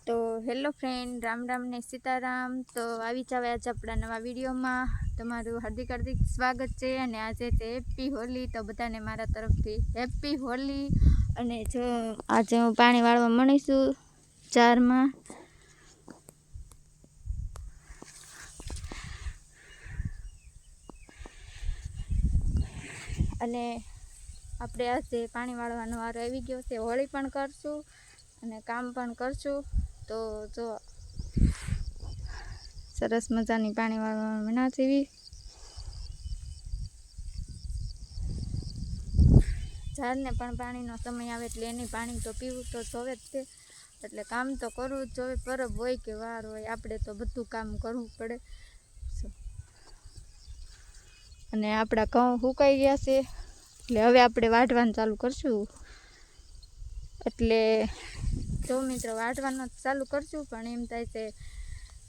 तो hello friend, Ram Ram ने सीताराम। तो આવી જાવ आज આપણા નવા વિડીયોમાં તમારું હાર્દિક હાર્દિક સ્વાગત છે। અને આજે છે હેપી હોલી, તો બધાને મારા તરફથી હેપી હોલી। અને જો આજે હું પાણી વાળવા મળીશું જારમાં। અને આપણે આજે પાણી વાળવાનો વારો આવી ગયો છે। હોળી પણ કરશું અને કામ પણ કરશું। તો જો સરસ મજાની પાણી વાળવા મના જેવી ઝાડને પણ પાણીનો સમય આવે એટલે એની પાણી તો પીવું તો જોવે જ છે। એટલે કામ તો કરવું જ જોઈએ, પરબ હોય કે વાર હોય, આપણે તો બધું કામ કરવું પડે। અને આપણા ઘઉં સુકાઈ ગયા છે એટલે હવે આપણે વાઢવાનું ચાલુ કરશું। એટલે જો મિત્રો વાઢવાનું ચાલુ કરશું, પણ એમ થાય છે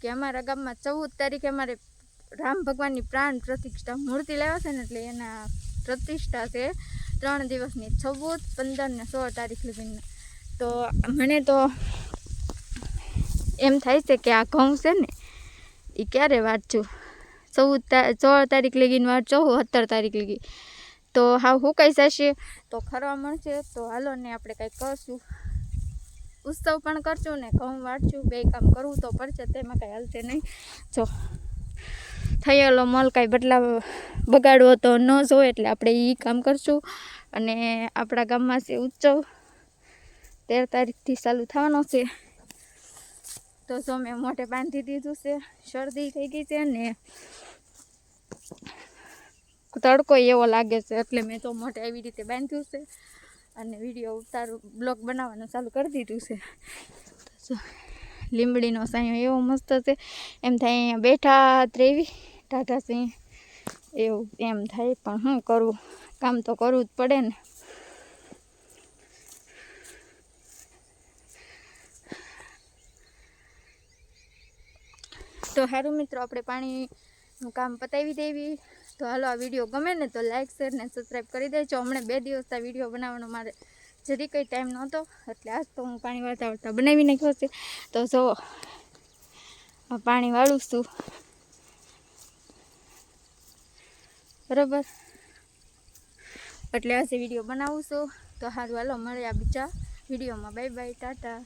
કે અમારા ગામમાં 14 તારીખે અમારે રામ ભગવાનની પ્રાણ પ્રતિષ્ઠા મૂર્તિ લાવ્યા છે ને, એટલે એના પ્રતિષ્ઠા છે 3 દિવસની, 14, 15 ને 16 તારીખ લગીને। તો મને તો એમ થાય છે કે આ ઘઉં છે ને એ ક્યારે વાંચું, 16 તારીખ લગીને વાંચો, 17 તારીખ લગી તો હાવ સુકાઈ જશે તો ખરવા મળશે। તો હાલો ને આપણે કંઈક કરશું, ઉત્સવ પણ કરશું ને ઘઉં વાળશું, બે કામ કરવું તો પડશે, તેમાં કાંઈ હાલશે નહીં। જો થયેલો મોલ કાંઈ બગાડવો તો ન જોઈએ, એટલે આપણે એ કામ કરશું। અને આપણા ગામમાં છે ઉત્સવ, 13 તારીખથી ચાલુ થવાનો છે। તો જો મેં મોઢે બાંધી દીધું છે, શરદી થઈ ગઈ છે ને તડકો એવો લાગે છે, એટલે મેં તો મોઢે એવી રીતે બાંધ્યું છે અને વિડીયો ઉતારું, બ્લોગ બનાવવાનું ચાલુ કરી દીધું છે। તો લીમડીનો સાંયો એવો મસ્ત છે, એમ થાય અહીંયા બેઠા ત્રેવી ટાટા સિંહ એવું એમ થાય, પણ શું કરવું, કામ તો કરવું જ પડે ને। તો સારું મિત્રો, આપણે પાણીનું કામ પતાવી દેવી। તો હાલો, આ વિડીયો ગમે ને તો લાઈક, શેર ને સબસ્ક્રાઈબ કરી દેજો। હમણાં 2 દિવસ આ વિડીયો બનાવવાનો મારે જરી કંઈ ટાઈમ નહોતો, એટલે આજ તો હું પાણી વાળતા વાળતા બનાવી નાખ્યો છે। તો જો પાણી વાળું છું બરાબર, એટલે આજે વિડીયો બનાવું છું। તો સારું હાલો, મળ્યા બીજા વિડીયોમાં, બાય બાય, ટાટા।